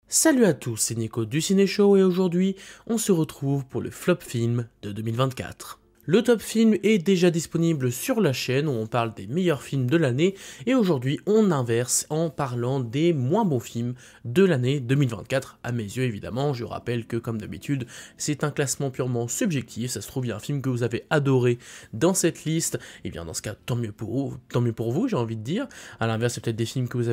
Salut à tous, c'est Nico du Ciné Show et aujourd'hui, on se retrouve pour le flop film de 2024. Le top film est déjà disponible sur la chaîne où on parle des meilleurs films de l'année et aujourd'hui on inverse en parlant des moins bons films de l'année 2024. À mes yeux évidemment, je rappelle que comme d'habitude c'est un classement purement subjectif, ça se trouve il y a un film que vous avez adoré dans cette liste, et bien dans ce cas tant mieux pour vous j'ai envie de dire. À l'inverse c'est peut-être des films que vous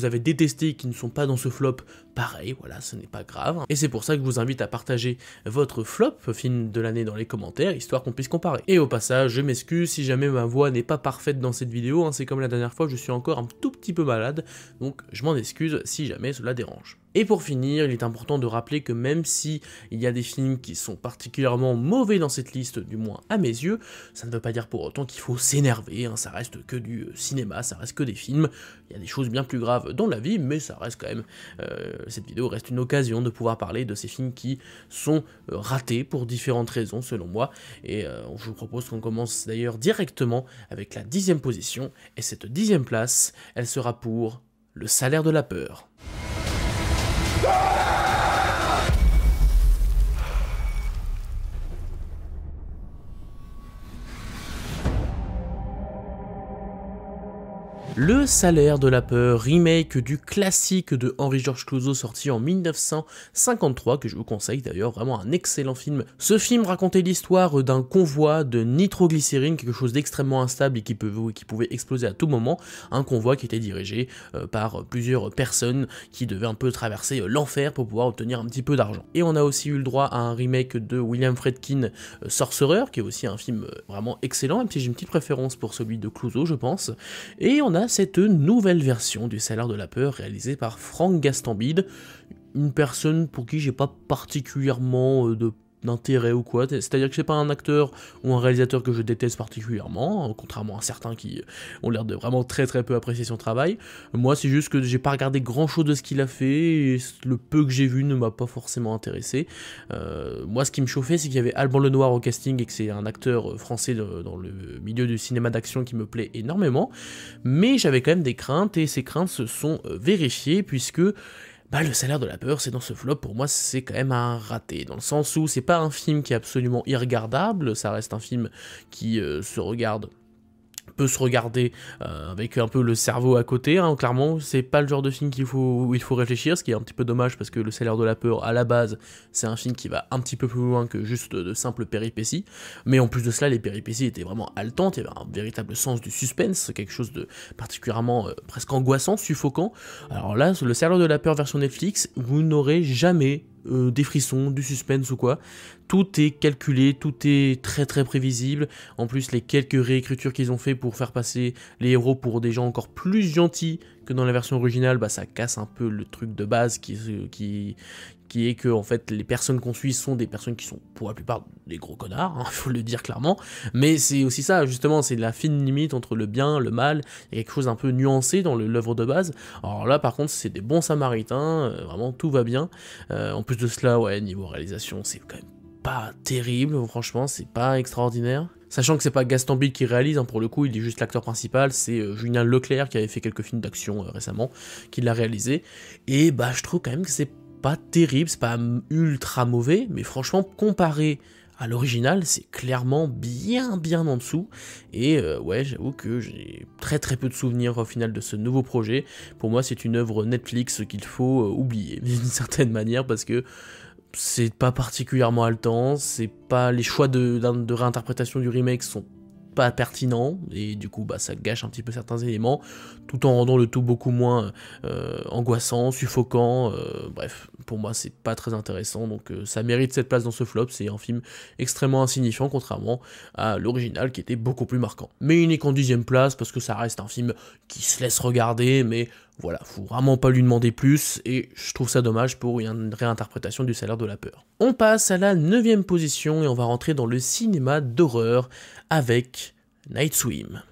avez détestés et qui ne sont pas dans ce flop, pareil, voilà, ce n'est pas grave. Et c'est pour ça que je vous invite à partager votre flop film de l'année dans les commentaires, histoire qu'on puisse comparer. Et au passage, je m'excuse si jamais ma voix n'est pas parfaite dans cette vidéo, c'est comme la dernière fois, je suis encore un tout petit peu malade, donc je m'en excuse si jamais cela dérange. Et pour finir, il est important de rappeler que même si il y a des films qui sont particulièrement mauvais dans cette liste, du moins à mes yeux, ça ne veut pas dire pour autant qu'il faut s'énerver, ça reste que du cinéma, ça reste que des films, il y a des choses bien plus graves dans la vie, mais ça reste quand même, cette vidéo reste une occasion de pouvoir parler de ces films qui sont ratés pour différentes raisons selon moi, et je vous propose qu'on commence d'ailleurs directement avec la 10e position, et cette 10e place, elle sera pour Le Salaire de la peur. Le Salaire de la peur, remake du classique de Henri-Georges Clouzot sorti en 1953, que je vous conseille d'ailleurs, vraiment un excellent film. Ce film racontait l'histoire d'un convoi de nitroglycérine, quelque chose d'extrêmement instable et qui pouvait exploser à tout moment, un convoi qui était dirigé par plusieurs personnes qui devaient un peu traverser l'enfer pour pouvoir obtenir un petit peu d'argent. Et on a aussi eu le droit à un remake de William Friedkin, Sorcerer, qui est aussi un film vraiment excellent, même si j'ai une petite préférence pour celui de Clouzot je pense, et on a cette nouvelle version du Salaire de la peur réalisée par Franck Gastambide, une personne pour qui j'ai pas particulièrement d'intérêt ou quoi, c'est-à-dire que c'est pas un acteur ou un réalisateur que je déteste particulièrement, contrairement à certains qui ont l'air de vraiment très peu apprécier son travail. Moi c'est juste que j'ai pas regardé grand chose de ce qu'il a fait, et le peu que j'ai vu ne m'a pas forcément intéressé. Moi ce qui me chauffait c'est qu'il y avait Alban Lenoir au casting et que c'est un acteur français dans le milieu du cinéma d'action qui me plaît énormément, mais j'avais quand même des craintes et ces craintes se sont vérifiées puisque Le Salaire de la peur, c'est dans ce flop, pour moi c'est quand même un raté, dans le sens où c'est pas un film qui est absolument irregardable, ça reste un film qui peut se regarder avec un peu le cerveau à côté, clairement c'est pas le genre de film où il faut réfléchir, ce qui est un petit peu dommage parce que Le Salaire de la peur à la base c'est un film qui va un petit peu plus loin que juste de simples péripéties, mais en plus de cela les péripéties étaient vraiment haletantes, il y avait un véritable sens du suspense, quelque chose de particulièrement presque angoissant, suffocant. Alors là, Le Salaire de la peur version Netflix, vous n'aurez jamais des frissons, du suspense ou quoi, tout est calculé, tout est très prévisible, en plus les quelques réécritures qu'ils ont fait pour faire passer les héros pour des gens encore plus gentils que dans la version originale, ça casse un peu le truc de base qui est que en fait les personnes qu'on suit sont des personnes qui sont pour la plupart des gros connards, faut le dire clairement, mais c'est aussi ça justement, c'est la fine limite entre le bien, le mal, il y a quelque chose d'un peu nuancé dans l'œuvre de base. Alors là par contre c'est des bons samaritains, vraiment tout va bien, en plus de cela ouais niveau réalisation c'est quand même pas terrible, franchement c'est pas extraordinaire. Sachant que c'est pas Gastambide qui réalise, pour le coup, il est juste l'acteur principal, c'est Julien Leclerc qui avait fait quelques films d'action récemment, qui l'a réalisé, et je trouve quand même que c'est pas terrible, c'est pas ultra mauvais, mais franchement, comparé à l'original, c'est clairement bien en dessous, et ouais, j'avoue que j'ai très peu de souvenirs au final de ce nouveau projet. Pour moi, c'est une œuvre Netflix qu'il faut oublier, d'une certaine manière, parce que c'est pas particulièrement haletant, c'est pas, les choix de réinterprétation du remake sont pas pertinents, et du coup ça gâche un petit peu certains éléments, tout en rendant le tout beaucoup moins angoissant, suffocant, bref, pour moi c'est pas très intéressant, donc ça mérite cette place dans ce flop, c'est un film extrêmement insignifiant, contrairement à l'original qui était beaucoup plus marquant. Mais il n'est qu'en 10e place, parce que ça reste un film qui se laisse regarder, mais voilà, faut vraiment pas lui demander plus, et je trouve ça dommage pour une réinterprétation du Salaire de la peur. On passe à la 9e position, et on va rentrer dans le cinéma d'horreur avec Night Swim.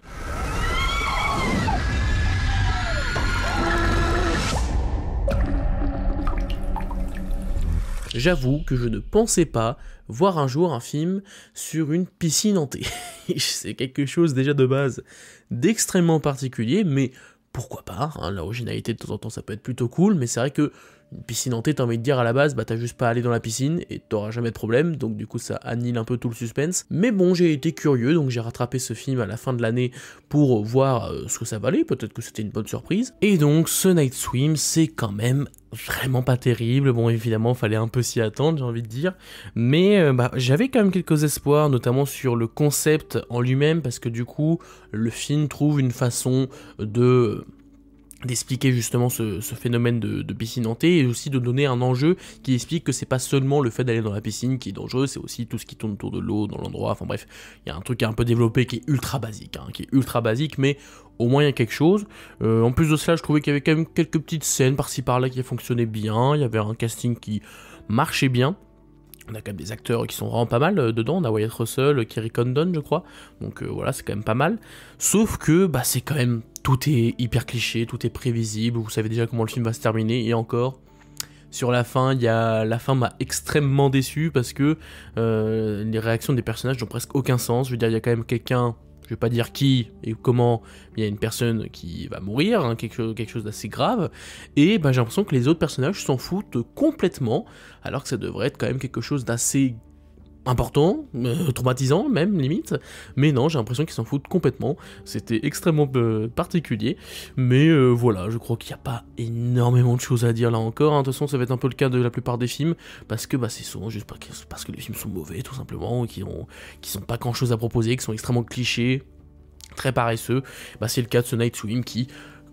J'avoue que je ne pensais pas voir un jour un film sur une piscine hantée. C'est quelque chose déjà de base d'extrêmement particulier, mais pourquoi pas, l'originalité de temps en temps ça peut être plutôt cool, mais c'est vrai que Une piscine hantée, t'as envie de dire à la base, bah t'as juste pas à aller dans la piscine et t'auras jamais de problème, donc du coup ça annule un peu tout le suspense. Mais bon, j'ai été curieux, donc j'ai rattrapé ce film à la fin de l'année pour voir ce que ça valait, peut-être que c'était une bonne surprise. Et donc ce Night Swim, c'est quand même vraiment pas terrible. Bon, évidemment, fallait un peu s'y attendre, j'ai envie de dire, mais j'avais quand même quelques espoirs, notamment sur le concept en lui-même, parce que du coup, le film trouve une façon d'expliquer justement ce phénomène de piscine hantée et aussi de donner un enjeu qui explique que c'est pas seulement le fait d'aller dans la piscine qui est dangereux, c'est aussi tout ce qui tourne autour de l'eau, dans l'endroit, enfin bref, il y a un truc un peu développé qui est ultra basique, mais au moins il y a quelque chose. En plus de cela, je trouvais qu'il y avait quand même quelques petites scènes par-ci par-là qui fonctionnaient bien, il y avait un casting qui marchait bien. On a quand même des acteurs qui sont vraiment pas mal dedans, on a Wyatt Russell, Kerry Condon je crois, donc voilà, c'est quand même pas mal. Sauf que c'est quand même, tout est hyper cliché, tout est prévisible, vous savez déjà comment le film va se terminer, et encore, sur la fin, la fin m'a extrêmement déçu parce que les réactions des personnages n'ont presque aucun sens. Je veux dire, il y a quand même quelqu'un, je vais pas dire qui et comment, mais il y a une personne qui va mourir, hein, quelque chose d'assez grave, et j'ai l'impression que les autres personnages s'en foutent complètement, alors que ça devrait être quand même quelque chose d'assez important, traumatisant même limite, mais non, j'ai l'impression qu'ils s'en foutent complètement, c'était extrêmement particulier, mais voilà, je crois qu'il n'y a pas énormément de choses à dire là encore, hein. De toute façon ça va être un peu le cas de la plupart des films, parce que c'est souvent juste parce que les films sont mauvais tout simplement, qui sont pas grand chose à proposer, qui sont extrêmement clichés, très paresseux. C'est le cas de ce Night Swim qui,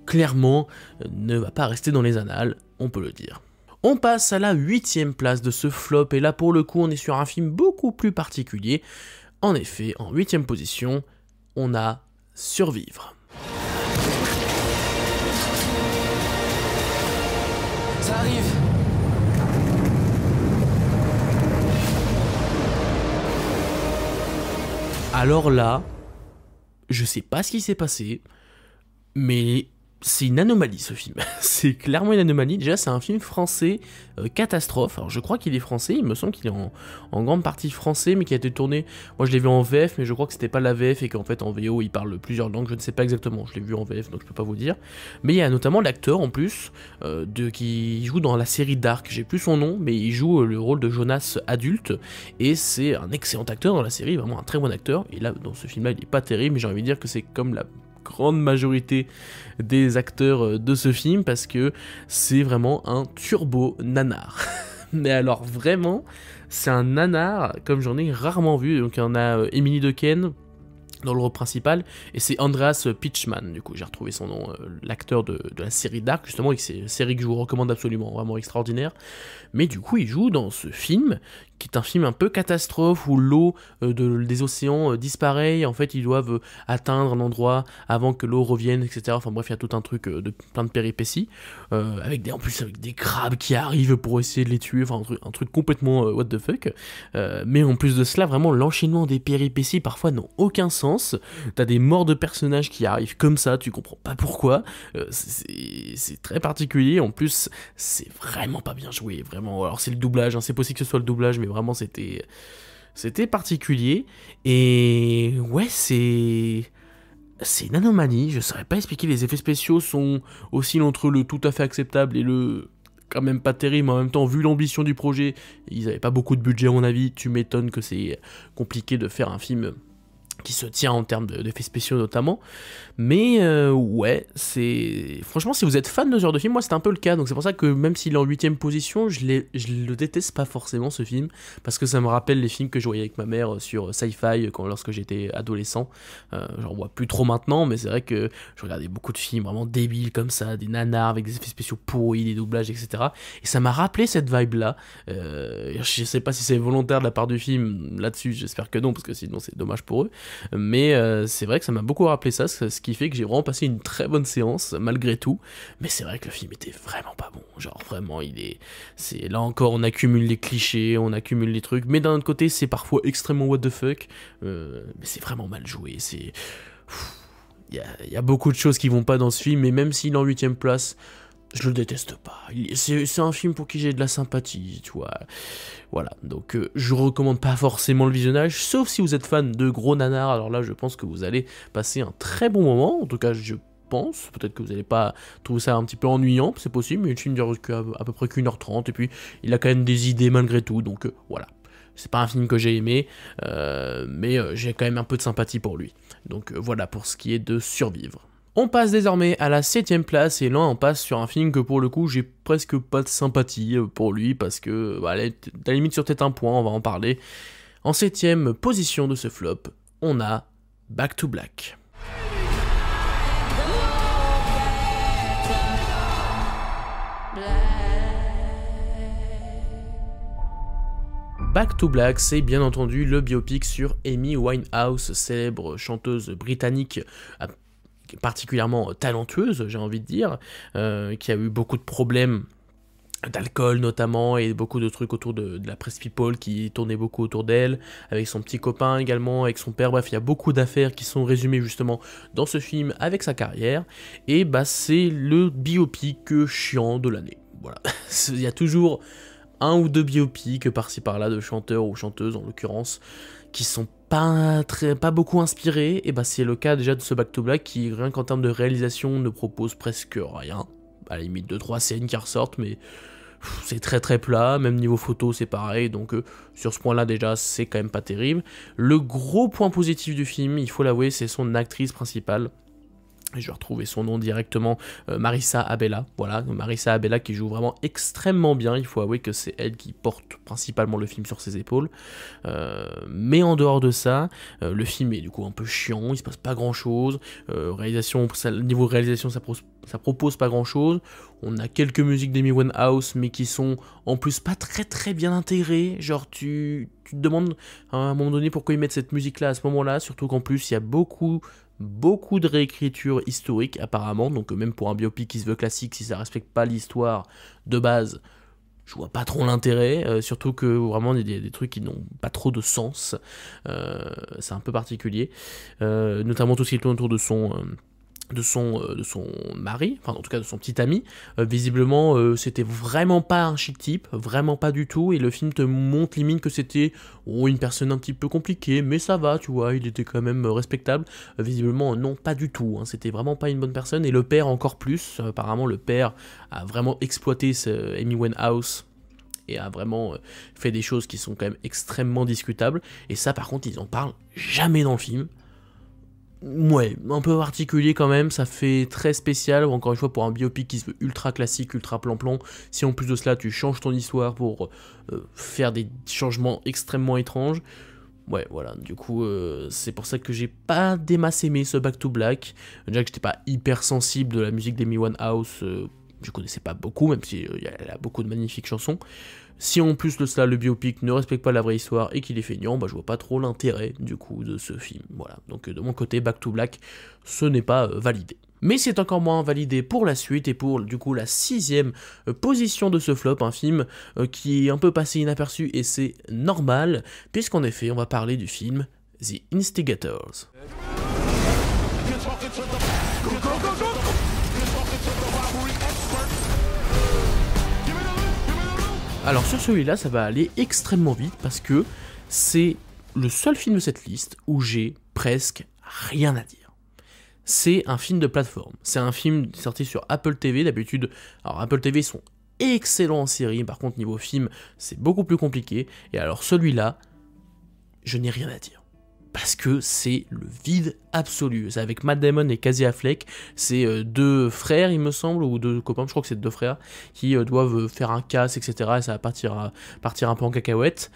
clairement, ne va pas rester dans les annales, on peut le dire. On passe à la 8ème place de ce flop, et là pour le coup on est sur un film beaucoup plus particulier. En effet, en 8ème position, on a Survivre. Ça arrive. Alors là, je sais pas ce qui s'est passé, mais c'est une anomalie ce film, c'est clairement une anomalie. Déjà c'est un film français catastrophe, alors je crois qu'il est français, il me semble qu'il est en grande partie français, mais qui a été tourné, moi je l'ai vu en VF, mais je crois que c'était pas la VF et qu'en fait en VO il parle plusieurs langues, je ne sais pas exactement, je l'ai vu en VF donc je peux pas vous dire, mais il y a notamment l'acteur en plus, qui joue dans la série Dark, j'ai plus son nom, mais il joue le rôle de Jonas adulte, et c'est un excellent acteur dans la série, vraiment un très bon acteur, et là dans ce film là il est pas terrible, mais j'ai envie de dire que c'est comme la grande majorité des acteurs de ce film, parce que c'est vraiment un turbo nanar. Mais alors vraiment, c'est un nanar comme j'en ai rarement vu. Donc on a Emily Dequesne dans le rôle principal, et c'est Andreas Pitchman, du coup j'ai retrouvé son nom, l'acteur de la série Dark justement, et c'est une série que je vous recommande absolument, vraiment extraordinaire. Mais du coup il joue dans ce film, qui est un film un peu catastrophe, où l'eau des océans disparaît, et en fait ils doivent atteindre un endroit avant que l'eau revienne, etc. Enfin bref, il y a tout un truc de plein de péripéties, en plus avec des crabes qui arrivent pour essayer de les tuer, enfin un truc complètement what the fuck, mais en plus de cela, vraiment l'enchaînement des péripéties parfois n'ont aucun sens, t'as des morts de personnages qui arrivent comme ça, tu comprends pas pourquoi, c'est très particulier, en plus c'est vraiment pas bien joué, vraiment, alors c'est le doublage, hein, c'est possible que ce soit le doublage, mais vraiment c'était particulier, et ouais, c'est une anomalie, je saurais pas expliquer, les effets spéciaux oscillent entre le tout à fait acceptable et le quand même pas terrible, mais en même temps, vu l'ambition du projet, ils avaient pas beaucoup de budget à mon avis, tu m'étonnes que c'est compliqué de faire un film qui se tient en termes d'effets spéciaux notamment, mais ouais, c'est... Franchement, si vous êtes fan de ce genre de film, moi c'était un peu le cas, donc c'est pour ça que même s'il est en 8ème position, je le déteste pas forcément ce film, parce que ça me rappelle les films que je voyais avec ma mère sur Sci-Fi lorsque j'étais adolescent, j'en vois plus trop maintenant, mais c'est vrai que je regardais beaucoup de films vraiment débiles comme ça, des nanars avec des effets spéciaux pourris, des doublages, etc. Et ça m'a rappelé cette vibe-là, je sais pas si c'est volontaire de la part du film là-dessus, j'espère que non, parce que sinon c'est dommage pour eux, mais c'est vrai que ça m'a beaucoup rappelé ça, ce qui fait que j'ai vraiment passé une très bonne séance malgré tout, mais c'est vrai que le film était vraiment pas bon, genre vraiment c'est là encore on accumule les clichés, on accumule les trucs, mais d'un autre côté c'est parfois extrêmement what the fuck, mais c'est vraiment mal joué, il y a beaucoup de choses qui vont pas dans ce film, mais même s'il est en 8ème place, je le déteste pas, c'est un film pour qui j'ai de la sympathie, tu vois, voilà, donc je recommande pas forcément le visionnage, sauf si vous êtes fan de gros nanars, alors là je pense que vous allez passer un très bon moment, en tout cas je pense. Peut-être que vous n'allez pas trouver ça un petit peu ennuyant, c'est possible, mais le film dure à peu près qu'1h30, et puis il a quand même des idées malgré tout, donc voilà. C'est pas un film que j'ai aimé, mais j'ai quand même un peu de sympathie pour lui. Donc voilà pour ce qui est de Survivre. On passe désormais à la 7ème place, et là on passe sur un film que pour le coup j'ai presque pas de sympathie pour lui, parce que à la limite sur peut-être un point, on va en parler. En 7ème position de ce flop, on a Back to Black. Back to Black, c'est bien entendu le biopic sur Amy Winehouse, célèbre chanteuse britannique particulièrement talentueuse, j'ai envie de dire, qui a eu beaucoup de problèmes d'alcool notamment, et beaucoup de trucs autour de la presse people qui tournaient beaucoup autour d'elle, avec son petit copain également, avec son père, bref, il y a beaucoup d'affaires qui sont résumées justement dans ce film avec sa carrière, et bah c'est le biopic chiant de l'année, voilà, il y a toujours un ou deux biopics par-ci par-là de chanteurs ou chanteuses en l'occurrence, qui sont pas beaucoup inspirés, et bah c'est le cas déjà de ce Back to Black qui, rien qu'en termes de réalisation, ne propose presque rien, à la limite 2-3 scènes qui ressortent, mais c'est très très plat, même niveau photo c'est pareil, donc sur ce point là déjà c'est quand même pas terrible. Le gros point positif du film, il faut l'avouer, c'est son actrice principale. Je vais retrouver son nom directement, Marissa Abela, voilà, Marissa Abela qui joue vraiment extrêmement bien, il faut avouer que c'est elle qui porte principalement le film sur ses épaules, mais en dehors de ça, le film est du coup un peu chiant, il se passe pas grand chose, niveau réalisation ça propose pas grand chose, on a quelques musiques d'Amy Winehouse mais qui sont en plus pas très très bien intégrées, genre tu te demandes à un moment donné pourquoi ils mettent cette musique là à ce moment là, surtout qu'en plus il y a beaucoup de réécriture historique apparemment, donc même pour un biopic qui se veut classique, si ça respecte pas l'histoire de base, je vois pas trop l'intérêt, surtout que vraiment il y a des trucs qui n'ont pas trop de sens, c'est un peu particulier, notamment tout ce qui tourne autour de son mari, enfin en tout cas de son petit ami, visiblement c'était vraiment pas un chic type, vraiment pas du tout, et le film te montre limite que c'était une personne un petit peu compliquée, mais ça va, tu vois, il était quand même respectable, visiblement non, pas du tout, hein, c'était vraiment pas une bonne personne, et le père encore plus, apparemment le père a vraiment exploité Amy Winehouse, et a vraiment fait des choses qui sont quand même extrêmement discutables, et ça par contre ils en parlent jamais dans le film. Ouais, un peu particulier quand même, ça fait très spécial, encore une fois pour un biopic qui se veut ultra classique, ultra plan-plan, si en plus de cela tu changes ton histoire pour faire des changements extrêmement étranges, ouais voilà, du coup c'est pour ça que j'ai pas des masses aimé ce Back to Black, déjà que j'étais pas hyper sensible de la musique d'Amy Winehouse, je connaissais pas beaucoup, même si elle a beaucoup de magnifiques chansons. Si en plus de cela le biopic ne respecte pas la vraie histoire et qu'il est feignant, bah je vois pas trop l'intérêt du coup de ce film. Voilà, donc de mon côté Back to Black, ce n'est pas validé. Mais c'est encore moins validé pour la suite et pour du coup la 6ème position de ce flop, un film qui est un peu passé inaperçu et c'est normal, puisqu'en effet on va parler du film The Instigators. Alors sur celui-là, ça va aller extrêmement vite parce que c'est le seul film de cette liste où j'ai presque rien à dire. C'est un film de plateforme, c'est un film sorti sur Apple TV d'habitude. Alors Apple TV sont excellents en série, par contre niveau film c'est beaucoup plus compliqué. Et alors celui-là, je n'ai rien à dire. Parce que c'est le vide absolu. C'est avec Matt Damon et Casey Affleck, c'est deux frères il me semble, ou deux copains, je crois que c'est deux frères, qui doivent faire un casse, etc. Et ça va partir un peu en cacahuète.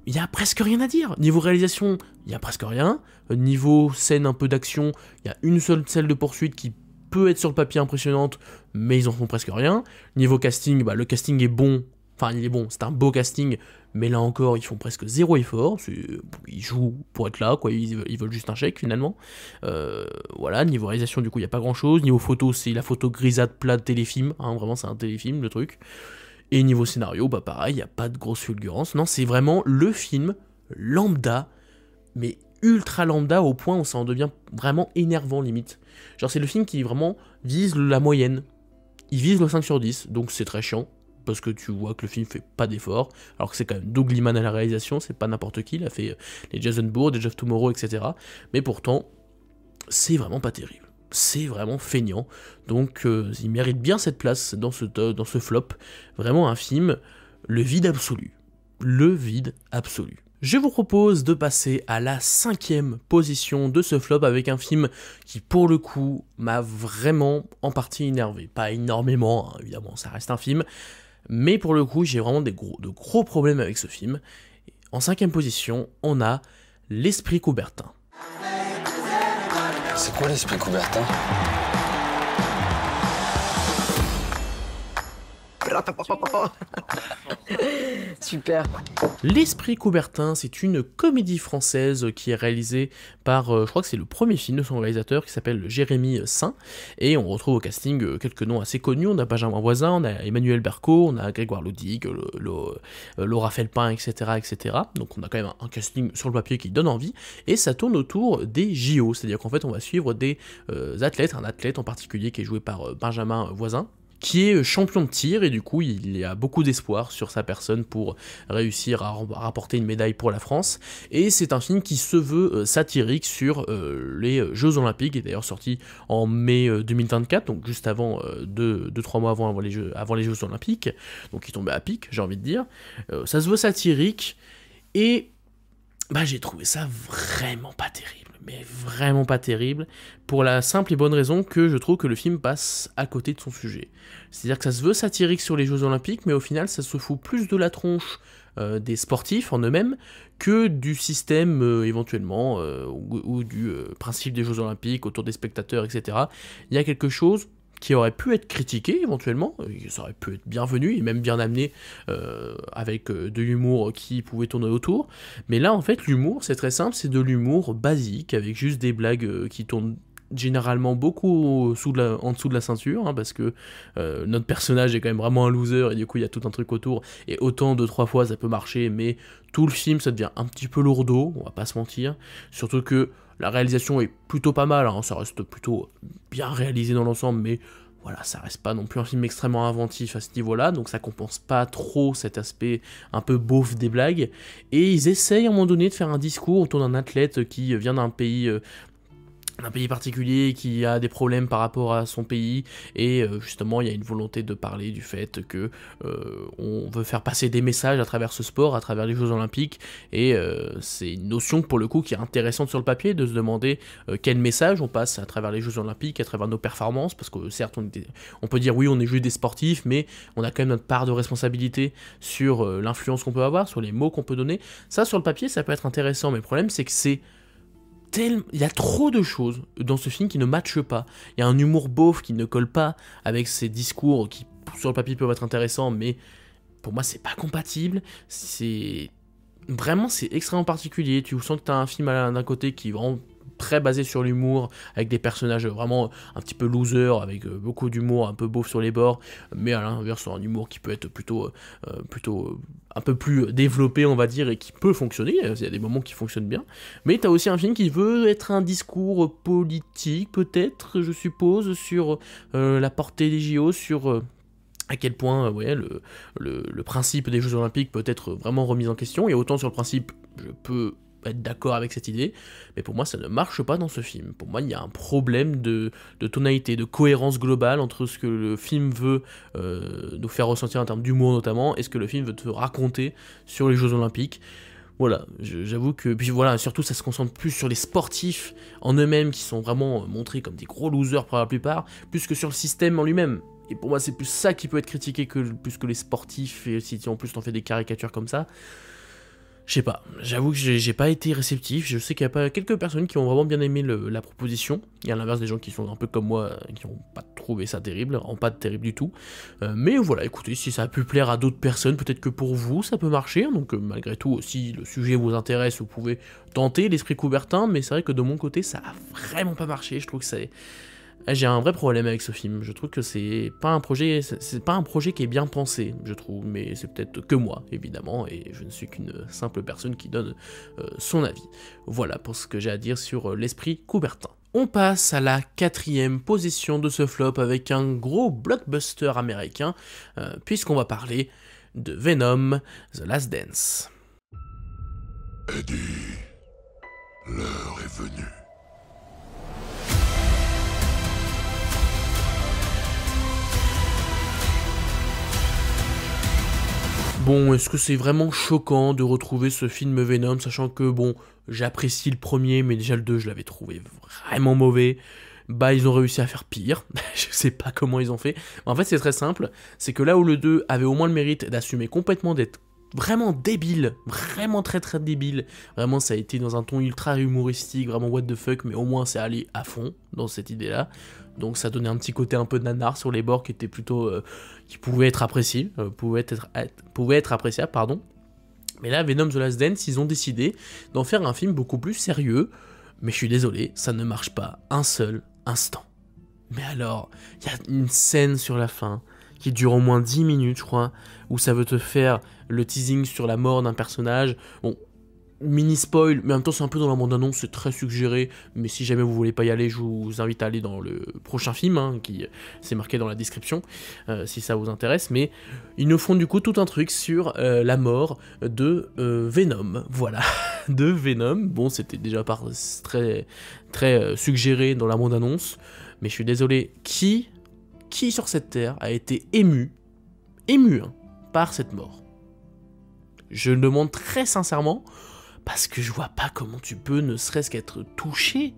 Il y a presque rien à dire. Niveau réalisation, il y a presque rien. Niveau scène un peu d'action, il y a une seule scène de poursuite qui peut être sur le papier impressionnante, mais ils en font presque rien. Niveau casting, bah, le casting est bon. Enfin, il est bon, c'est un beau casting, mais là encore, ils font presque zéro effort. Ils jouent pour être là, quoi. Ils veulent juste un chèque finalement. Voilà, niveau réalisation, du coup, il n'y a pas grand chose. Niveau photo, c'est la photo grisâtre plate téléfilm. Hein, vraiment, c'est un téléfilm, le truc. Et niveau scénario, bah pareil, il n'y a pas de grosse fulgurance. Non, c'est vraiment le film lambda, mais ultra lambda au point où ça en devient vraiment énervant limite. Genre, c'est le film qui vraiment vise la moyenne. Il vise le 5 sur 10, donc c'est très chiant. Parce que tu vois que le film fait pas d'effort, alors que c'est quand même Doug Liman à la réalisation, c'est pas n'importe qui, il a fait les Jason Bourne, les Jeff Tomorrow, etc. Mais pourtant, c'est vraiment pas terrible. c'est vraiment feignant, donc il mérite bien cette place dans ce flop. Vraiment un film, le vide absolu. Le vide absolu. Je vous propose de passer à la 5e position de ce flop avec un film qui pour le coup m'a vraiment en partie énervé. Pas énormément, hein, évidemment ça reste un film, mais pour le coup j'ai vraiment de gros problèmes avec ce film. En 5e position, on a L'Esprit Coubertin. C'est quoi l'Esprit Coubertin ? Super. L'Esprit Coubertin, c'est une comédie française qui est réalisée par, je crois que c'est le premier film de son réalisateur qui s'appelle Jérémy Saint, et on retrouve au casting quelques noms assez connus. On a Benjamin Voisin, on a Emmanuel Berco, on a Grégoire Ludig, Laura Felpin, etc., etc. Donc on a quand même un casting sur le papier qui donne envie, et ça tourne autour des JO, c'est-à-dire qu'en fait on va suivre des athlètes, un athlète en particulier qui est joué par Benjamin Voisin, qui est champion de tir, et du coup il y a beaucoup d'espoir sur sa personne pour réussir à rapporter une médaille pour la France, et c'est un film qui se veut satirique sur les Jeux Olympiques, et d'ailleurs sorti en mai 2024, donc juste avant, 2-3 mois avant les Jeux Olympiques, donc il tombait à pic, j'ai envie de dire. Ça se veut satirique, et bah, j'ai trouvé ça vraiment pas terrible, mais vraiment pas terrible, pour la simple et bonne raison que je trouve que le film passe à côté de son sujet. C'est-à-dire que ça se veut satirique sur les Jeux Olympiques, mais au final ça se fout plus de la tronche des sportifs en eux-mêmes que du système éventuellement, ou du principe des Jeux Olympiques autour des spectateurs, etc. Il y a quelque chose qui aurait pu être critiqué éventuellement, ça aurait pu être bienvenu et même bien amené avec de l'humour qui pouvait tourner autour, mais là en fait l'humour c'est très simple, c'est de l'humour basique avec juste des blagues qui tournent généralement beaucoup en dessous de la ceinture, hein, parce que notre personnage est quand même vraiment un loser et du coup il y a tout un truc autour, et autant 2-3 fois ça peut marcher, mais tout le film ça devient un petit peu lourdeau, on va pas se mentir, surtout que la réalisation est plutôt pas mal, hein, ça reste plutôt bien réalisé dans l'ensemble, mais voilà, ça reste pas non plus un film extrêmement inventif à ce niveau-là, donc ça compense pas trop cet aspect un peu beauf des blagues, et ils essayent à un moment donné de faire un discours autour d'un athlète qui vient d'un pays particulier, qui a des problèmes par rapport à son pays, et justement il y a une volonté de parler du fait que on veut faire passer des messages à travers ce sport, à travers les Jeux Olympiques, et c'est une notion pour le coup qui est intéressante sur le papier, de se demander quel message on passe à travers les Jeux Olympiques, à travers nos performances, parce que certes on peut dire oui on est juste des sportifs, mais on a quand même notre part de responsabilité sur l'influence qu'on peut avoir, sur les mots qu'on peut donner. Ça sur le papier ça peut être intéressant, mais le problème c'est que il y a trop de choses dans ce film qui ne matchent pas. Il y a un humour beauf qui ne colle pas avec ces discours qui, sur le papier, peuvent être intéressants, mais pour moi, c'est pas compatible. C'est extrêmement particulier. Tu sens que t'as un film d'un côté qui est vraiment très basé sur l'humour, avec des personnages vraiment un petit peu losers, avec beaucoup d'humour, un peu beauf sur les bords, mais à l'inverse, un humour qui peut être plutôt un peu plus développé, on va dire, et qui peut fonctionner. Il y a des moments qui fonctionnent bien, mais t'as aussi un film qui veut être un discours politique, peut-être, je suppose, sur la portée des JO, sur à quel point le principe des Jeux Olympiques peut être vraiment remis en question, et autant sur le principe, je peux être d'accord avec cette idée, mais pour moi ça ne marche pas dans ce film. Pour moi il y a un problème de tonalité, de cohérence globale entre ce que le film veut nous faire ressentir en termes d'humour notamment, et ce que le film veut te raconter sur les Jeux Olympiques. Voilà, j'avoue que... Puis voilà, surtout ça se concentre plus sur les sportifs en eux-mêmes, qui sont vraiment montrés comme des gros losers pour la plupart, plus que sur le système en lui-même. Et pour moi c'est plus ça qui peut être critiqué plus que les sportifs, et si en plus t'en fais des caricatures comme ça... Je sais pas, j'avoue que j'ai pas été réceptif, je sais qu'il y a pas quelques personnes qui ont vraiment bien aimé la proposition, et à l'inverse des gens qui sont un peu comme moi, qui ont pas trouvé ça terrible, pas terrible du tout, mais voilà, écoutez, si ça a pu plaire à d'autres personnes, peut-être que pour vous ça peut marcher, donc malgré tout, si le sujet vous intéresse, vous pouvez tenter L'Esprit Coubertin, mais c'est vrai que de mon côté ça a vraiment pas marché, je trouve que j'ai un vrai problème avec ce film. Je trouve que c'est pas un projet qui est bien pensé, je trouve, mais c'est peut-être que moi, évidemment, et je ne suis qu'une simple personne qui donne son avis. Voilà pour ce que j'ai à dire sur L'Esprit Coubertin. On passe à la 4e position de ce flop avec un gros blockbuster américain, puisqu'on va parler de Venom, The Last Dance. Eddie, l'heure est venue. Bon, est-ce que c'est vraiment choquant de retrouver ce film Venom, sachant que, bon, j'apprécie le premier, mais déjà le 2, je l'avais trouvé vraiment mauvais. Bah, ils ont réussi à faire pire. Je sais pas comment ils ont fait. En fait, c'est très simple. C'est que là où le 2 avait au moins le mérite d'assumer complètement d'être vraiment débile, vraiment très très débile. Vraiment, ça a été dans un ton ultra humoristique, vraiment what the fuck, mais au moins c'est allé à fond dans cette idée-là. Donc ça donnait un petit côté un peu nanar sur les bords qui était plutôt, qui pouvait être apprécié, pouvait être appréciable, pardon. Mais là, Venom The Last Dance, ils ont décidé d'en faire un film beaucoup plus sérieux. Mais je suis désolé, ça ne marche pas un seul instant. Mais alors, il y a une scène sur la fin qui dure au moins 10 minutes, je crois, où ça veut te faire le teasing sur la mort d'un personnage. Bon, mini spoil, mais en même temps c'est un peu dans la bande-annonce, c'est très suggéré, mais si jamais vous voulez pas y aller, je vous invite à aller dans le prochain film, hein, qui c'est marqué dans la description, si ça vous intéresse, mais ils nous font du coup tout un truc sur la mort de Venom, voilà, de Venom. Bon, c'était déjà très, très suggéré dans la bande-annonce, mais je suis désolé, qui sur cette terre a été ému hein, par cette mort? Je le demande très sincèrement, parce que je vois pas comment tu peux ne serait-ce qu'être touché.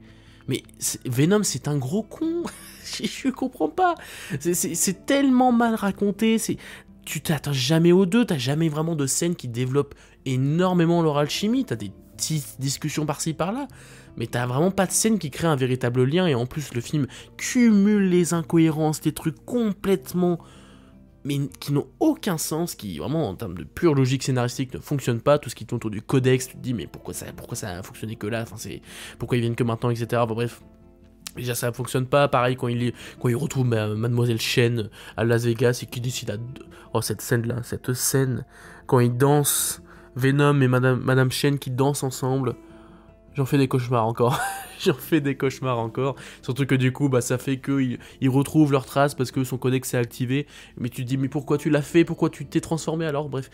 Mais Venom, c'est un gros con. Je comprends pas. C'est tellement mal raconté. Tu t'attends jamais aux deux. T'as jamais vraiment de scène qui développe énormément leur alchimie. T'as des petites discussions par-ci par-là. Mais t'as vraiment pas de scène qui crée un véritable lien. Et en plus, le film cumule les incohérences, des trucs complètement... mais qui n'ont aucun sens, qui vraiment en termes de pure logique scénaristique ne fonctionnent pas. Tout ce qui tourne autour du codex, tu te dis mais pourquoi ça a fonctionné que là, enfin pourquoi ils viennent que maintenant, etc. Bon, bref, déjà ça fonctionne pas. Pareil quand il retrouve Mademoiselle Chen à Las Vegas et qui décide cette scène quand ils dansent, Venom et Madame Chen qui dansent ensemble. J'en fais des cauchemars encore. J'en fais des cauchemars encore. Surtout que du coup, ça fait qu'ils retrouvent leurs traces parce que son codex s'est activé. Mais tu te dis, mais pourquoi tu l'as fait? Pourquoi tu t'es transformé alors? Bref.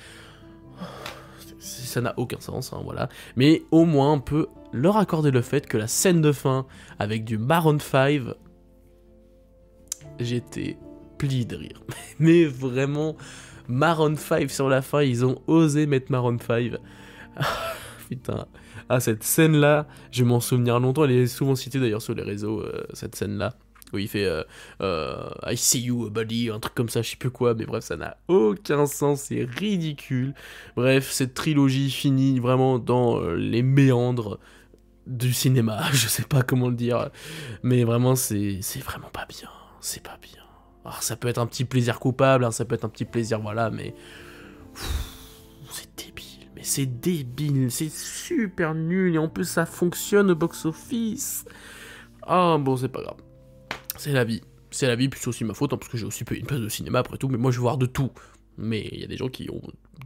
Ça n'a aucun sens, hein, voilà. Mais au moins, on peut leur accorder le fait que la scène de fin, avec du Maroon 5, j'étais plié de rire. Mais vraiment, Maroon 5 sur la fin, ils ont osé mettre Maroon 5. Putain. Ah, cette scène-là, je vais m'en souvenir longtemps. Elle est souvent citée d'ailleurs sur les réseaux, cette scène-là. Où il fait I see you, buddy, un truc comme ça, je sais plus quoi. Mais bref, ça n'a aucun sens, c'est ridicule. Bref, cette trilogie finit vraiment dans les méandres du cinéma. Je sais pas comment le dire. Mais vraiment, c'est vraiment pas bien. C'est pas bien. Alors, ça peut être un petit plaisir coupable, hein, ça peut être un petit plaisir, voilà, mais... c'est débile. C'est débile, c'est super nul, et en plus ça fonctionne au box-office. Ah bon, c'est pas grave. C'est la vie, puis c'est aussi ma faute, hein, parce que j'ai aussi payé une place de cinéma après tout, mais moi je veux voir de tout. Mais il y a des gens qui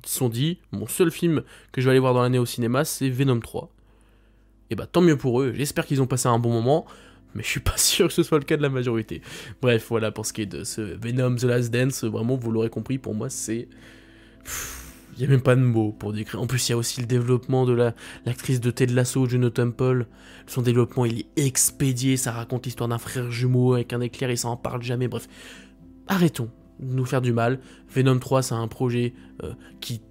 se sont dit, mon seul film que je vais aller voir dans l'année au cinéma, c'est Venom 3. Et bah tant mieux pour eux, j'espère qu'ils ont passé un bon moment, mais je suis pas sûr que ce soit le cas de la majorité. Bref, voilà pour ce qui est de ce Venom The Last Dance, vraiment vous l'aurez compris, pour moi c'est... Il n'y a même pas de mots pour décrire. En plus, il y a aussi le développement de l'actrice de Ted Lasso, Juno Temple. Son développement, il est expédié. Ça raconte l'histoire d'un frère jumeau avec un éclair, et ça en parle jamais. Bref, arrêtons de nous faire du mal. Venom 3, c'est un projet qui,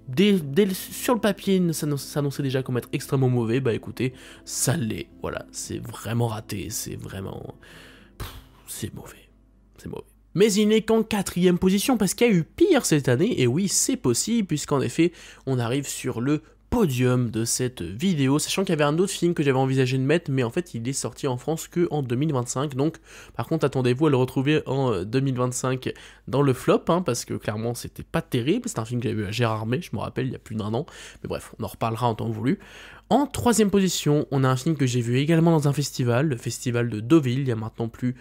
sur le papier, s'annonçait déjà comme être extrêmement mauvais. Bah écoutez, ça l'est. Voilà, c'est vraiment raté. C'est vraiment... c'est mauvais. C'est mauvais. Mais il n'est qu'en 4e position, parce qu'il y a eu pire cette année, et oui, c'est possible, puisqu'en effet, on arrive sur le podium de cette vidéo, sachant qu'il y avait un autre film que j'avais envisagé de mettre, mais en fait, il est sorti en France que en 2025, donc, par contre, attendez-vous à le retrouver en 2025 dans le flop, hein, parce que clairement, c'était pas terrible, c'est un film que j'avais vu à Gérardmer, je me rappelle, il y a plus d'1 an, mais bref, on en reparlera en temps voulu. En 3e position, on a un film que j'ai vu également dans un festival, le festival de Deauville, il y a maintenant plus...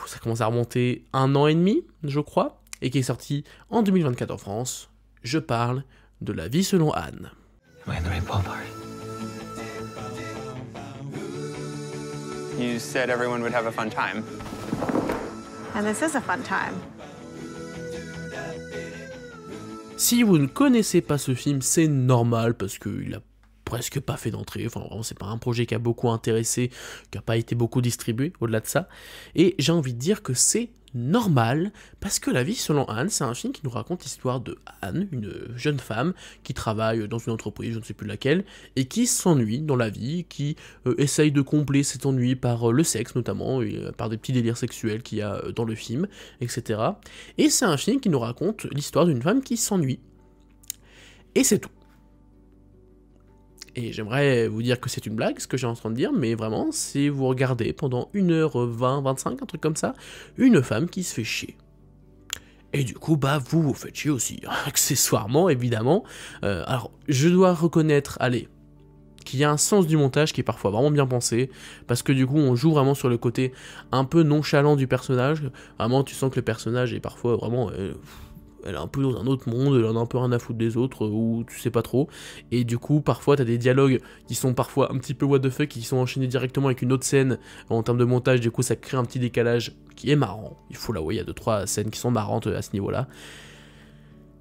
ça commence à remonter 1 an et demi, je crois, et qui est sorti en 2024 en France. Je parle de La vie selon Anne. Am I in the right ballpark? You said everyone would have a fun time. And this is a fun time. Si vous ne connaissez pas ce film, c'est normal, parce qu'il a presque pas fait d'entrée, enfin vraiment c'est pas un projet qui a beaucoup intéressé, qui a pas été beaucoup distribué au-delà de ça, et j'ai envie de dire que c'est normal, parce que La vie selon Anne, c'est un film qui nous raconte l'histoire de Anne, une jeune femme qui travaille dans une entreprise, je ne sais plus laquelle, et qui s'ennuie dans la vie, qui essaye de combler cet ennui par le sexe notamment, et par des petits délires sexuels qu'il y a dans le film, etc. Et c'est un film qui nous raconte l'histoire d'une femme qui s'ennuie. Et c'est tout. Et j'aimerais vous dire que c'est une blague, ce que j'ai en train de dire, mais vraiment, c'est vous regardez pendant 1h20, 25, un truc comme ça, une femme qui se fait chier. Et du coup, bah, vous faites chier aussi, accessoirement, évidemment. Alors, je dois reconnaître, allez, qu'il y a un sens du montage qui est parfois vraiment bien pensé, parce que du coup, on joue vraiment sur le côté un peu nonchalant du personnage. Vraiment, tu sens que le personnage est parfois vraiment... elle est un peu dans un autre monde, elle en a un peu rien à foutre des autres, ou tu sais pas trop, et du coup, parfois, t'as des dialogues qui sont parfois un petit peu what the fuck, qui sont enchaînés directement avec une autre scène, en termes de montage, du coup, ça crée un petit décalage qui est marrant, il faut l'avouer, il y a 2-3 scènes qui sont marrantes à ce niveau-là,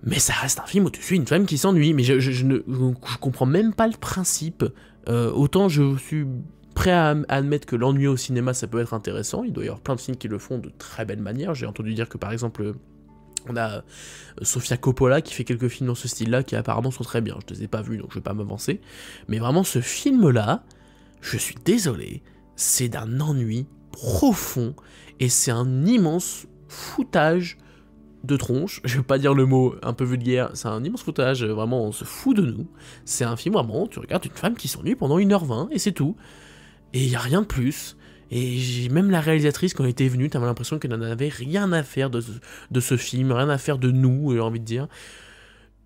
mais ça reste un film où tu suis une femme qui s'ennuie, mais je comprends même pas le principe, autant je suis... prêt à admettre que l'ennui au cinéma, ça peut être intéressant, il doit y avoir plein de films qui le font de très belle manière, j'ai entendu dire que, par exemple... on a Sofia Coppola qui fait quelques films dans ce style-là qui apparemment sont très bien. Je ne les ai pas vus donc je vais pas m'avancer. Mais vraiment ce film-là, je suis désolé, c'est d'un ennui profond et c'est un immense foutage de tronche. Je vais pas dire le mot un peu vulgaire, c'est un immense foutage, vraiment on se fout de nous. C'est un film vraiment, tu regardes une femme qui s'ennuie pendant 1h20 et c'est tout. Et il n'y a rien de plus. Et même la réalisatrice, quand elle était venue, t'avais l'impression qu'elle n'en avait rien à faire de ce film, rien à faire de nous, j'ai envie de dire.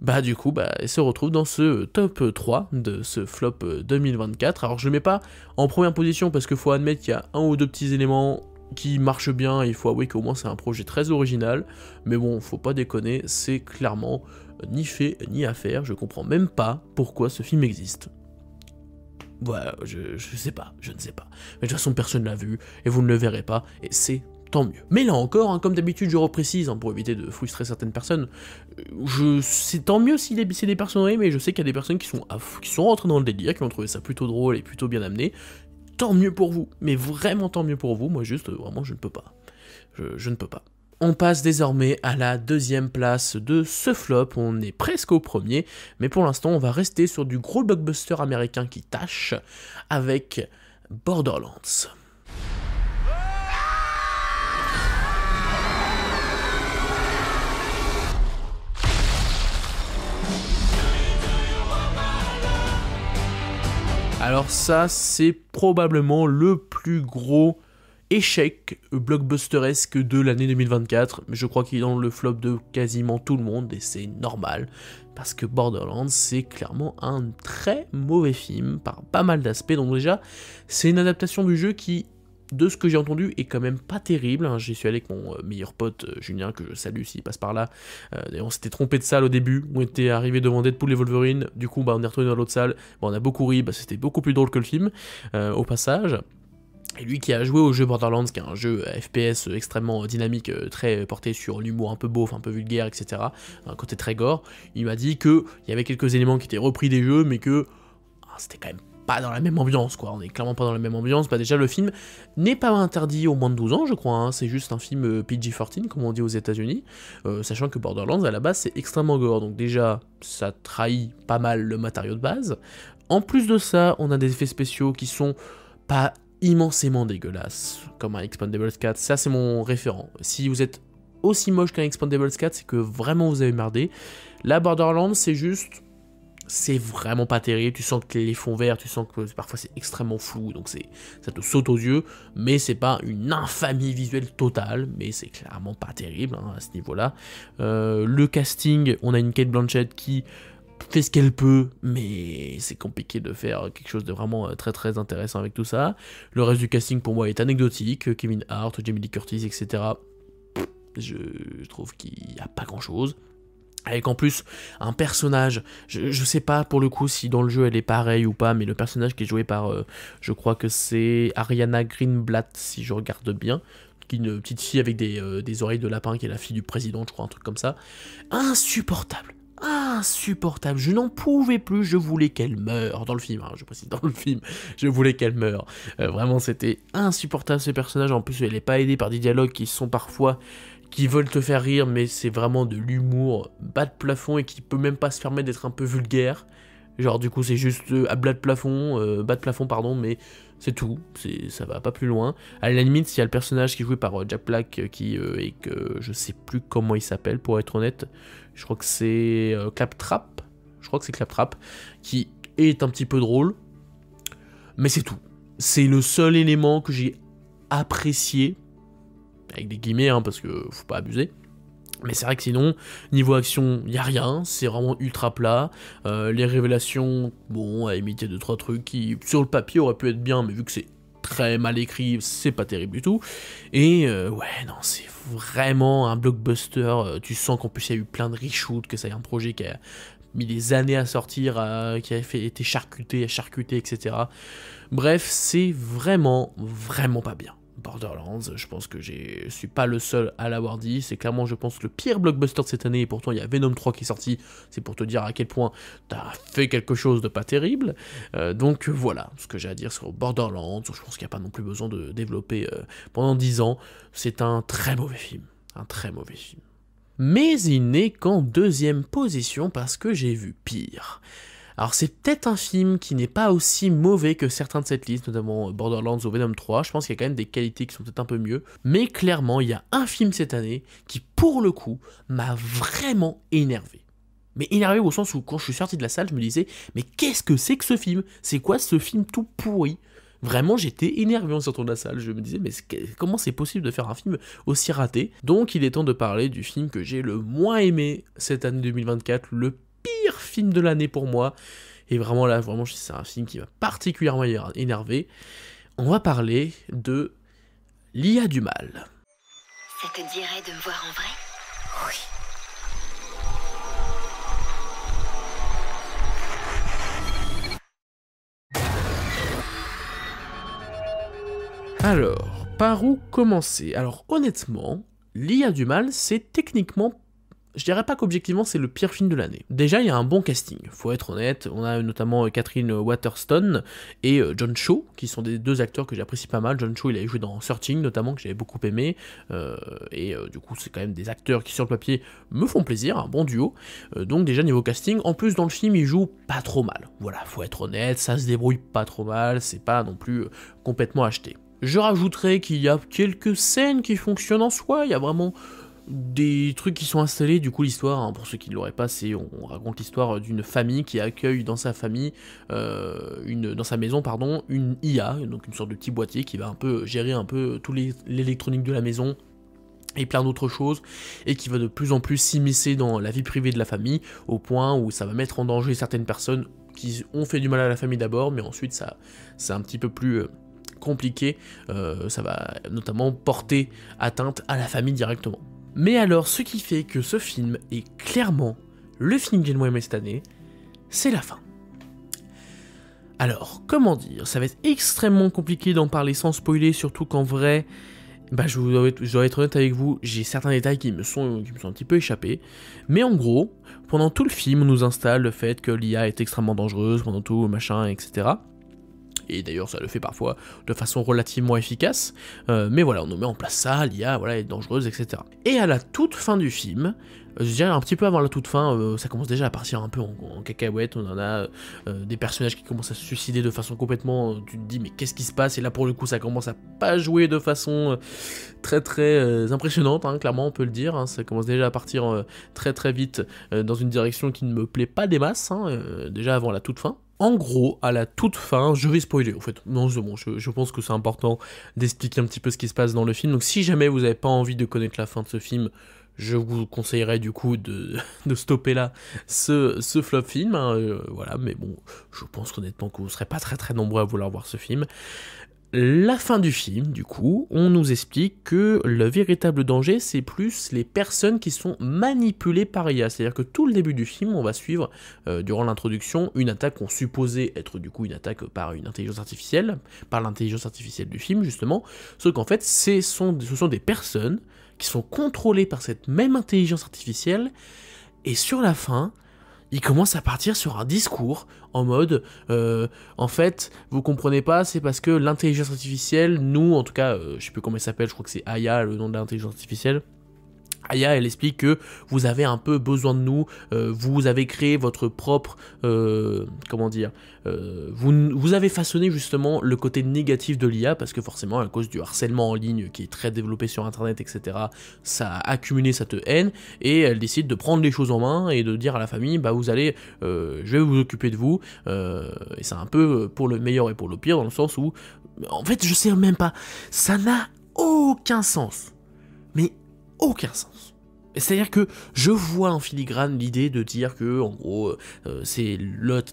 Bah du coup, bah, elle se retrouve dans ce top 3 de ce flop 2024. Alors je le mets pas en première position parce qu'il faut admettre qu'il y a un ou deux petits éléments qui marchent bien, il faut avouer qu'au moins c'est un projet très original, mais bon, faut pas déconner, c'est clairement ni fait ni à faire, je comprends même pas pourquoi ce film existe. Ouais, je sais pas, je ne sais pas. Mais de toute façon, personne l'a vu, et vous ne le verrez pas, et c'est tant mieux. Mais là encore, hein, comme d'habitude, je reprécise, hein, pour éviter de frustrer certaines personnes, c'est tant mieux si c'est des personnes, mais je sais qu'il y a des personnes qui sont rentrées dans le délire, qui ont trouvé ça plutôt drôle et plutôt bien amené. Tant mieux pour vous, mais vraiment tant mieux pour vous, moi juste, vraiment, je ne peux pas. Je ne peux pas. On passe désormais à la deuxième place de ce flop, on est presque au premier, mais pour l'instant on va rester sur du gros blockbuster américain qui tâche, avec Borderlands. Alors ça, c'est probablement le plus gros échec blockbusteresque de l'année 2024, mais je crois qu'il est dans le flop de quasiment tout le monde, et c'est normal, parce que Borderlands, c'est clairement un très mauvais film, par pas mal d'aspects, donc déjà, c'est une adaptation du jeu qui, de ce que j'ai entendu, est quand même pas terrible, hein. J'y suis allé avec mon meilleur pote Julien, que je salue s'il passe par là, et on s'était trompé de salle au début, on était arrivé devant Deadpool et Wolverine, du coup bah, on est retourné dans l'autre salle, bah, on a beaucoup ri, bah, c'était beaucoup plus drôle que le film, au passage. Et lui qui a joué au jeu Borderlands, qui est un jeu FPS extrêmement dynamique, très porté sur l'humour un peu beauf, un peu vulgaire, etc., un côté très gore, il m'a dit qu'il y avait quelques éléments qui étaient repris des jeux, mais que c'était quand même pas dans la même ambiance, quoi. On est clairement pas dans la même ambiance. Bah déjà, le film n'est pas interdit aux moins de 12 ans, je crois, hein. C'est juste un film PG-13, comme on dit aux États-Unis, sachant que Borderlands, à la base, c'est extrêmement gore, donc déjà, ça trahit pas mal le matériau de base. En plus de ça, on a des effets spéciaux qui sont pas immensément dégueulasse, comme un Expendables 4, ça c'est mon référent. Si vous êtes aussi moche qu'un Expendables 4, c'est que vraiment vous avez merdé. La Borderlands, c'est juste... c'est vraiment pas terrible, tu sens que les fonds verts, tu sens que parfois c'est extrêmement flou, donc ça te saute aux yeux, mais c'est pas une infamie visuelle totale, mais c'est clairement pas terrible, hein, à ce niveau-là. Le casting, on a une Cate Blanchett qui fait ce qu'elle peut, mais c'est compliqué de faire quelque chose de vraiment très très intéressant avec tout ça. Le reste du casting pour moi est anecdotique, Kevin Hart, Jamie Lee Curtis, etc. Je trouve qu'il n'y a pas grand chose. Avec en plus un personnage, je sais pas pour le coup si dans le jeu elle est pareille ou pas, mais le personnage qui est joué par, je crois que c'est Ariana Greenblatt si je regarde bien, qui est une petite fille avec des oreilles de lapin, qui est la fille du président, je crois, un truc comme ça. Insupportable. insupportable, je n'en pouvais plus, je voulais qu'elle meure, dans le film, hein, je précise, dans le film, je voulais qu'elle meure, vraiment c'était insupportable ces personnages, en plus elle n'est pas aidée par des dialogues qui sont parfois, qui veulent te faire rire, mais c'est vraiment de l'humour bas de plafond et qui peut même pas se permettre d'être un peu vulgaire, genre du coup c'est juste à bas de plafond pardon, mais c'est tout, ça va pas plus loin. À la limite, s'il y a le personnage qui est joué par Jack Black, et que je sais plus comment il s'appelle pour être honnête, je crois que c'est Claptrap, qui est un petit peu drôle, mais c'est tout. C'est le seul élément que j'ai apprécié, avec des guillemets, hein, parce que faut pas abuser. Mais c'est vrai que sinon, niveau action, y a rien, c'est vraiment ultra plat. Les révélations, bon, à imiter 2-3 trucs qui, sur le papier, auraient pu être bien, mais vu que c'est très mal écrit, c'est pas terrible du tout. Et ouais, non, c'est vraiment un blockbuster. Tu sens qu'en plus, il y a eu plein de reshoots, que ça y a un projet qui a mis des années à sortir, qui a été charcuté, etc. Bref, c'est vraiment pas bien. Borderlands, je pense que je suis pas le seul à l'avoir dit, c'est clairement je pense le pire blockbuster de cette année, et pourtant il y a Venom 3 qui est sorti, c'est pour te dire à quel point t'as fait quelque chose de pas terrible, donc voilà ce que j'ai à dire sur Borderlands, je pense qu'il n'y a pas non plus besoin de développer pendant 10 ans, c'est un très mauvais film, Mais il n'est qu'en 2e position parce que j'ai vu pire. Alors c'est peut-être un film qui n'est pas aussi mauvais que certains de cette liste, notamment Borderlands ou Venom 3, je pense qu'il y a quand même des qualités qui sont peut-être un peu mieux, mais clairement il y a un film cette année qui pour le coup m'a vraiment énervé. Mais énervé au sens où quand je suis sorti de la salle je me disais mais qu'est-ce que c'est que ce film? C'est quoi ce film tout pourri? Vraiment, j'étais énervé en sortant de la salle, je me disais mais comment c'est possible de faire un film aussi raté? Donc il est temps de parler du film que j'ai le moins aimé cette année 2024, le pire film de l'année pour moi, et vraiment là, c'est un film qui m'a particulièrement énervé. On va parler de L'IA du mal. Ça te dirait de me voir en vrai? Oui. Alors, par où commencer? Alors honnêtement, L'IA du mal, c'est techniquement, je dirais pas qu'objectivement c'est le pire film de l'année. Déjà, il y a un bon casting, faut être honnête. On a notamment Catherine Waterston et John Cho, qui sont des 2 acteurs que j'apprécie pas mal. John Cho, il a joué dans Searching notamment, que j'avais beaucoup aimé. Du coup, c'est quand même des acteurs qui, sur le papier, me font plaisir, un bon duo. Donc déjà, niveau casting, en plus, dans le film, il joue pas trop mal. Voilà, faut être honnête, ça se débrouille pas trop mal, c'est pas non plus complètement acheté. Je rajouterais qu'il y a quelques scènes qui fonctionnent en soi, il y a vraiment des trucs qui sont installés, du coup l'histoire, hein, pour ceux qui ne l'auraient pas, on raconte l'histoire d'une famille qui accueille dans sa famille, dans sa maison, pardon, une IA, donc une sorte de petit boîtier qui va un peu gérer un peu tout l'électronique de la maison, et plein d'autres choses, et qui va de plus en plus s'immiscer dans la vie privée de la famille, au point où ça va mettre en danger certaines personnes qui ont fait du mal à la famille d'abord, mais ensuite ça c'est un petit peu plus compliqué, ça va notamment porter atteinte à la famille directement. Mais alors, ce qui fait que ce film est clairement le film que j'ai le moins aimé cette année, c'est la fin. Alors, comment dire, ça va être extrêmement compliqué d'en parler sans spoiler, surtout qu'en vrai, je dois être honnête avec vous, j'ai certains détails qui me sont un petit peu échappés, mais en gros, pendant tout le film, on nous installe le fait que l'IA est extrêmement dangereuse, pendant tout machin, etc. Et d'ailleurs ça le fait parfois de façon relativement efficace, mais voilà, on nous met en place ça, l'IA, voilà, est dangereuse, etc. Et à la toute fin du film, je dirais un petit peu avant la toute fin, ça commence déjà à partir un peu en cacahuète, on en a des personnages qui commencent à se suicider de façon complètement, tu te dis mais qu'est-ce qui se passe, et là pour le coup ça commence à pas jouer de façon très très impressionnante, hein, clairement on peut le dire, hein, ça commence déjà à partir très très vite dans une direction qui ne me plaît pas des masses, hein, déjà avant la toute fin. En gros, à la toute fin, je vais spoiler en fait, non c'est bon, je pense que c'est important d'expliquer un petit peu ce qui se passe dans le film, donc si jamais vous n'avez pas envie de connaître la fin de ce film, je vous conseillerais du coup de stopper là ce flop film, hein, voilà, mais bon, je pense honnêtement que vous ne serez pas très très nombreux à vouloir voir ce film. La fin du film, du coup, on nous explique que le véritable danger, c'est plus les personnes qui sont manipulées par IA. C'est-à-dire que tout le début du film, on va suivre, durant l'introduction, une attaque qu'on supposait être du coup une attaque par une intelligence artificielle, par l'intelligence artificielle du film, justement. Sauf qu'en fait, ce sont des personnes qui sont contrôlées par cette même intelligence artificielle, et sur la fin, il commence à partir sur un discours en mode en fait vous comprenez pas, c'est parce que l'intelligence artificielle, nous en tout cas je sais plus comment elle s'appelle, je crois que c'est Aya le nom de l'intelligence artificielle. Aya, elle explique que vous avez un peu besoin de nous, vous avez créé votre propre, comment dire, vous avez façonné justement le côté négatif de l'IA, parce que forcément, à cause du harcèlement en ligne qui est très développé sur Internet, etc., ça a accumulé cette haine, et elle décide de prendre les choses en main et de dire à la famille, bah vous allez, je vais vous occuper de vous, et c'est un peu pour le meilleur et pour le pire, dans le sens où, en fait, je sais même pas, ça n'a aucun sens, mais aucun sens. C'est-à-dire que je vois en filigrane l'idée de dire que, en gros, c'est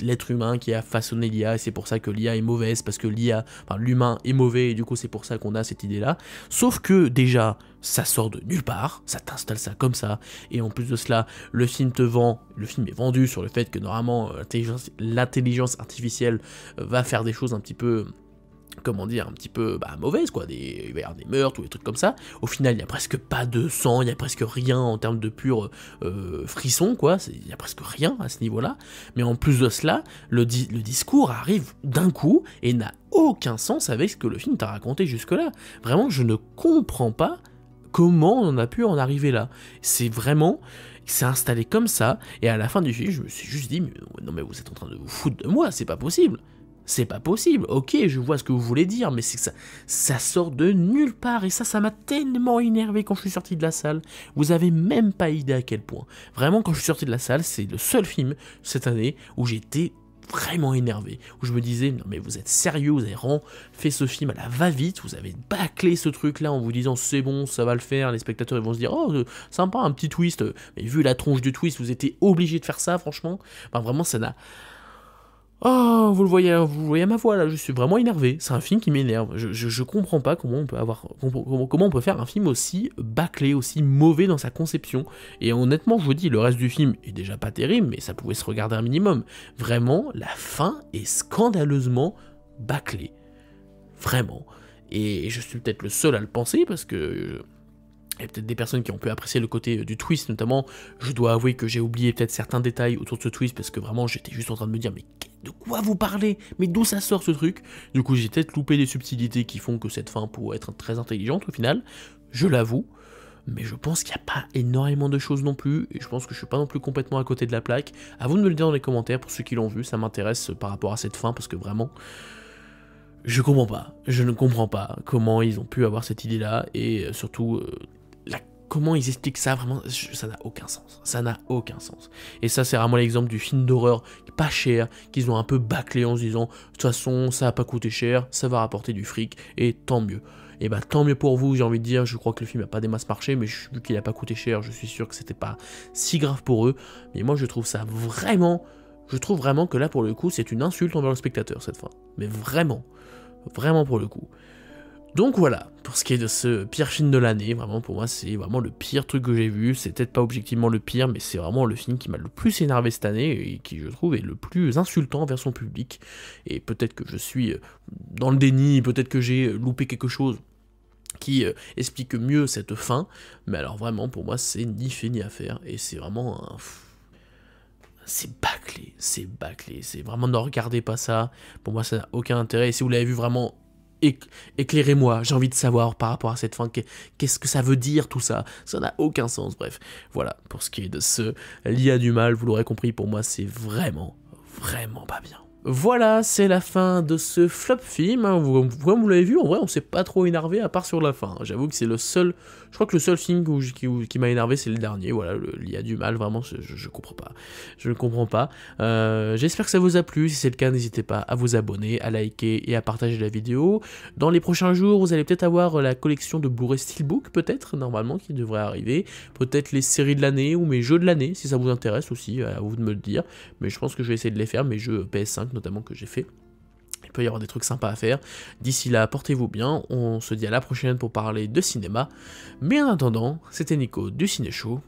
l'être humain qui a façonné l'IA, et c'est pour ça que l'IA est mauvaise, parce que l'humain est mauvais, et du coup c'est pour ça qu'on a cette idée-là. Sauf que, déjà, ça sort de nulle part, ça t'installe ça comme ça, et en plus de cela, le film est vendu sur le fait que, normalement, l'intelligence artificielle va faire des choses un petit peu... comment dire, un petit peu mauvaise quoi, il va y avoir des meurtres ou des trucs comme ça. Au final, il n'y a presque pas de sang, il n'y a presque rien en termes de pur frisson quoi, il n'y a presque rien à ce niveau-là. Mais en plus de cela, le discours arrive d'un coup et n'a aucun sens avec ce que le film t'a raconté jusque-là. Vraiment, je ne comprends pas comment on en a pu en arriver là. C'est installé comme ça, et à la fin du film, je me suis juste dit, non mais vous êtes en train de vous foutre de moi, c'est pas possible. C'est pas possible, ok, je vois ce que vous voulez dire, mais c'est que ça sort de nulle part, et ça m'a tellement énervé quand je suis sorti de la salle. Vous avez même pas idée à quel point. Vraiment, quand je suis sorti de la salle, c'est le seul film cette année où j'étais vraiment énervé, où je me disais, non mais vous êtes sérieux, vous avez fait ce film à la va-vite, vous avez bâclé ce truc là en vous disant c'est bon, ça va le faire, les spectateurs ils vont se dire, oh sympa, un petit twist, mais vu la tronche du twist, vous étiez obligé de faire ça, franchement, enfin vraiment ça n'a... Oh, vous le voyez à ma voix là, je suis vraiment énervé. C'est un film qui m'énerve. Je comprends pas comment on peut faire un film aussi bâclé, aussi mauvais dans sa conception. Et honnêtement, je vous dis, le reste du film est déjà pas terrible, mais ça pouvait se regarder un minimum. Vraiment, la fin est scandaleusement bâclée. Vraiment. Et je suis peut-être le seul à le penser parce que... Il y a peut-être des personnes qui ont pu apprécier le côté du twist, notamment. Je dois avouer que j'ai oublié peut-être certains détails autour de ce twist, parce que vraiment j'étais juste en train de me dire, mais de quoi vous parlez? Mais d'où ça sort ce truc? Du coup j'ai peut-être loupé des subtilités qui font que cette fin pourrait être très intelligente au final, je l'avoue. Mais je pense qu'il n'y a pas énormément de choses non plus, et je pense que je suis pas non plus complètement à côté de la plaque. À vous de me le dire dans les commentaires, pour ceux qui l'ont vu, ça m'intéresse par rapport à cette fin, parce que vraiment... je ne comprends pas comment ils ont pu avoir cette idée-là, et surtout... comment ils expliquent ça, vraiment, ça n'a aucun sens. Ça n'a aucun sens. Et ça, c'est vraiment l'exemple du film d'horreur pas cher, qu'ils ont un peu bâclé en se disant, de toute façon, ça va pas coûter cher, ça va rapporter du fric, et tant mieux. Et bah tant mieux pour vous, j'ai envie de dire, je crois que le film n'a pas des masses marché, mais vu qu'il a pas coûté cher, je suis sûr que c'était pas si grave pour eux. Mais moi, je trouve ça vraiment... je trouve vraiment que là, pour le coup, c'est une insulte envers le spectateur, cette fin. Mais vraiment. Vraiment pour le coup. Donc voilà, pour ce qui est de ce pire film de l'année, vraiment pour moi c'est vraiment le pire truc que j'ai vu, c'est peut-être pas objectivement le pire, mais c'est vraiment le film qui m'a le plus énervé cette année, et qui je trouve est le plus insultant envers son public, et peut-être que je suis dans le déni, peut-être que j'ai loupé quelque chose qui explique mieux cette fin, mais alors vraiment pour moi c'est ni fait ni à faire, et c'est vraiment un... c'est bâclé, c'est vraiment, ne regardez pas ça, pour moi ça n'a aucun intérêt, et si vous l'avez vu vraiment... éclairez-moi, j'ai envie de savoir par rapport à cette fin, qu'est-ce que ça veut dire tout ça, ça n'a aucun sens, bref, voilà, pour ce qui est de ce l'IA du mal, vous l'aurez compris, pour moi c'est vraiment pas bien. Voilà, c'est la fin de ce flop film, hein. Comme vous l'avez vu, en vrai on s'est pas trop énervé à part sur la fin, j'avoue que c'est le seul, je crois que le seul film qui m'a énervé c'est le dernier, voilà, l'IA du mal, vraiment je comprends pas, je ne comprends pas. J'espère que ça vous a plu, si c'est le cas n'hésitez pas à vous abonner, à liker et à partager la vidéo. Dans les prochains jours vous allez peut-être avoir la collection de Blu-ray Steelbook peut-être, normalement, qui devrait arriver, peut-être les séries de l'année ou mes jeux de l'année, si ça vous intéresse aussi, à vous de me le dire, mais je pense que je vais essayer de les faire, mes jeux PS5 notamment que j'ai fait. Il peut y avoir des trucs sympas à faire. D'ici là, portez-vous bien. On se dit à la prochaine pour parler de cinéma. Mais en attendant, c'était Nico du Ciné Show.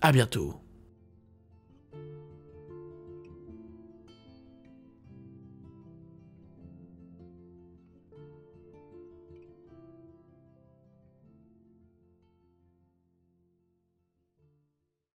À bientôt.